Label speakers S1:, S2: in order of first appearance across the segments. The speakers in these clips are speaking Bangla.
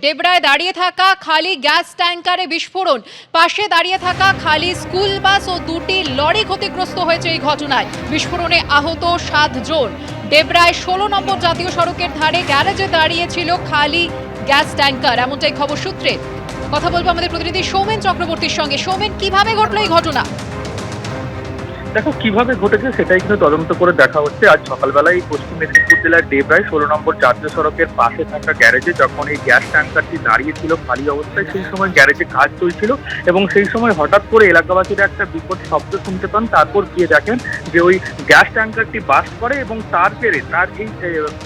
S1: ডেবরায় দাঁড়িয়ে থাকা খালি গ্যাস ট্যাঙ্কারে বিস্ফোরণ, পাশে দাঁড়িয়ে থাকা খালি স্কুল বাস ও দুটি লরি ক্ষতিগ্রস্ত হয়েছে এই ঘটনায়। বিস্ফোরণে আহত 7 জন। ডেবরায় 16 নম্বর জাতীয় সড়কের ধারে গ্যারেজে দাঁড়িয়ে ছিল খালি গ্যাস ট্যাঙ্কার, এমনটাই খবর সূত্রে। কথা বলবো আমাদের প্রতিনিধি সৌমেন চক্রবর্তীর সঙ্গে। সৌমেন, কিভাবে ঘটলো এই ঘটনা?
S2: দেখো কিভাবে ঘটেছে সেটাই কিন্তু তদন্ত করে দেখা হচ্ছে। আজ সকালবেলায় পশ্চিম মেদিনীপুর জেলার ডেবরায় 16 নম্বর জাতীয় সড়কের পাশে থাকা গ্যারেজে যখন এই গ্যাস ট্যাঙ্কারটি দাঁড়িয়ে ছিল খালি অবস্থায়, সেই সময় গ্যারেজে কাজ চলছিল এবং সেই সময় হঠাৎ করে এলাকাবাসীরা একটা বিকট শব্দ শুনতে পান। তারপর গিয়ে দেখেন যে ওই গ্যাস ট্যাঙ্কারটি বাস্ট করে এবং তার জেরে তার এই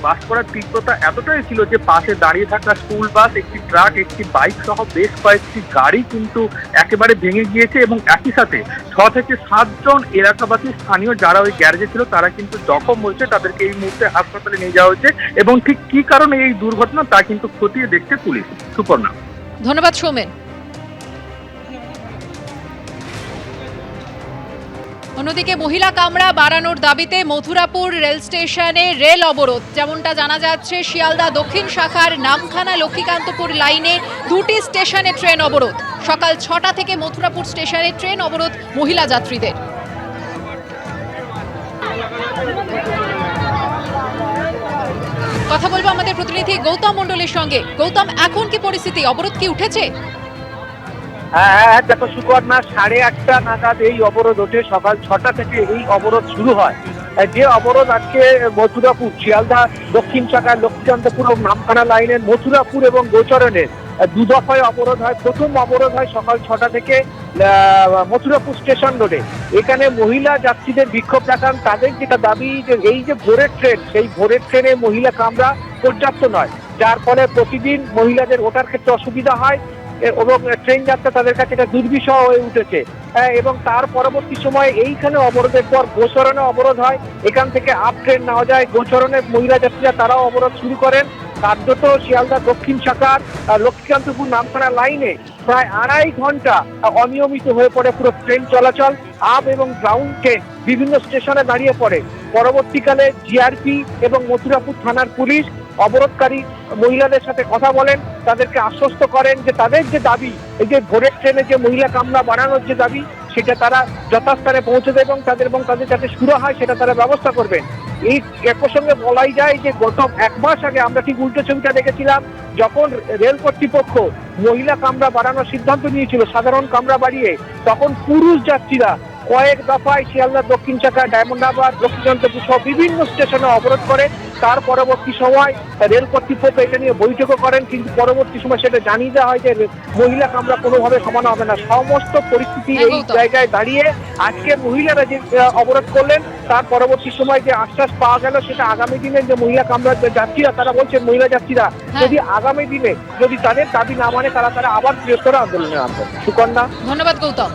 S2: বাস্ট করার তীব্রতা এতটাই ছিল যে পাশে দাঁড়িয়ে থাকা স্কুল বাস, একটি ট্রাক, একটি বাইক সহ বেশ কয়েকটি গাড়ি কিন্তু একেবারে ভেঙে গিয়েছে এবং একই সাথে 6 থেকে 7 জন এলাকাবাসী স্থানীয় যারা ওই গ্যারেজে ছিল তারা কিন্তু জখম হয়েছে। তাদেরকে এই মুহূর্তে হাসপাতালে নিয়ে যাওয়া হয়েছে এবং ঠিক কি কারণে এই দুর্ঘটনা তা কিন্তু খতিয়ে দেখছে পুলিশ। সুপর্ণা,
S1: ধন্যবাদ সৌমেন। অন্যদিকে মহিলা কামরা বাড়ানোর দাবিতে মথুরাপুর রেল স্টেশনে রেল অবরোধ। যেমনটা জানা যাচ্ছে, শিয়ালদা দক্ষিণ শাখার নামখানা লক্ষ্মীকান্তপুর লাইনে দুটি স্টেশনে ট্রেন অবরোধ। সকাল 6টা থেকে মথুরাপুর স্টেশনে ট্রেন অবরোধ মহিলা যাত্রীদের। কথা বলবো আমাদের প্রতিনিধি গৌতম মণ্ডলের সঙ্গে। গৌতম, এখন কি পরিস্থিতি? অবরোধ কি উঠেছে?
S3: হ্যাঁ, দেখো সুকর্ণা, 8:30 নাগাদ এই অবরোধ ওঠে। সকাল 6টা থেকে এই অবরোধ শুরু হয়। যে অবরোধ আজকে মথুরাপুর শিয়ালদা দক্ষিণ শাখার লক্ষ্মীকান্তপুর ও নামখানা লাইনের মথুরাপুর এবং গোচরণের 2 দফায় অবরোধ হয়। প্রথম অবরোধ হয় সকাল 6টা থেকে মথুরাপুর স্টেশন রোডে। এখানে মহিলা যাত্রীদের বিক্ষোভ দেখান। তাদের যেটা দাবি যে এই যে ভোরের ট্রেন, সেই ভোরের ট্রেনে মহিলা কামরা পর্যাপ্ত নয়, যার ফলে প্রতিদিন মহিলাদের ওঠার ক্ষেত্রে অসুবিধা হয় এবং ট্রেন যাত্রা তাদের কাছে এটা দুর্বিষহ হয়ে উঠেছে। এবং তার পরবর্তী সময়ে এইখানে অবরোধের পর গোচরণে অবরোধ হয়। এখান থেকে আপ ট্রেন নেওয়া যায়। গোচরণের মহিলা যাত্রীরা তারাও অবরোধ শুরু করেন। কার্যত শিয়ালদা দক্ষিণ শাখার লক্ষ্মীকান্তপুর নামখানা লাইনে প্রায় 2.5 ঘন্টা অনিয়মিত হয়ে পড়ে পুরো ট্রেন চলাচল। আপ এবং গ্রাউন্ড ট্রেন বিভিন্ন স্টেশনে দাঁড়িয়ে পড়ে। পরবর্তীকালে জিআরপি এবং মথুরাপুর থানার পুলিশ অবরোধকারী মহিলাদের সাথে কথা বলেন, তাদেরকে আশ্বস্ত করেন যে তাদের যে দাবি, এই যে ভোরের ট্রেনে যে মহিলা কামরা বাড়ানোর যে দাবি, সেটা তারা যথাস্থানে পৌঁছে দেবে এবং তাদের যাতে শুরু হয় সেটা তারা ব্যবস্থা করবেন। এই প্রসঙ্গে বলাই যায় যে গত 1 মাস আগে আমরা ঠিক উল্টো ছবিটা দেখেছিলাম, যখন রেল কর্তৃপক্ষ মহিলা কামরা বাড়ানোর সিদ্ধান্ত নিয়েছিল, সাধারণ কামরা বাড়িয়ে, তখন পুরুষ যাত্রীরা কয়েক দফায় শিয়ালদা দক্ষিণ শাখা, ডায়মন্ড হারবার, লক্ষ্মীকান্তপুর সহ বিভিন্ন স্টেশনে অবরোধ করে। তার পরবর্তী সময় রেল কর্তৃপক্ষ এটা নিয়ে বৈঠকও করেন, কিন্তু পরবর্তী সময় সেটা জানিয়ে দেওয়া হয় যে মহিলা কামরা কোনোভাবে সমানো হবে না। সমস্ত পরিস্থিতি এই জায়গায় দাঁড়িয়ে আজকে মহিলারা যে অবরোধ করলেন, তার পরবর্তী সময় যে আশ্বাস পাওয়া গেল সেটা আগামী দিনে যে মহিলা কামরা যাত্রীরা, তারা বলছেন মহিলা যাত্রীরা যদি আগামী দিনে যদি তাদের দাবি না মানে তারা আবার বৃহত্তর আন্দোলনে নামবেন। সুকন্যা,
S1: ধন্যবাদ গৌতম।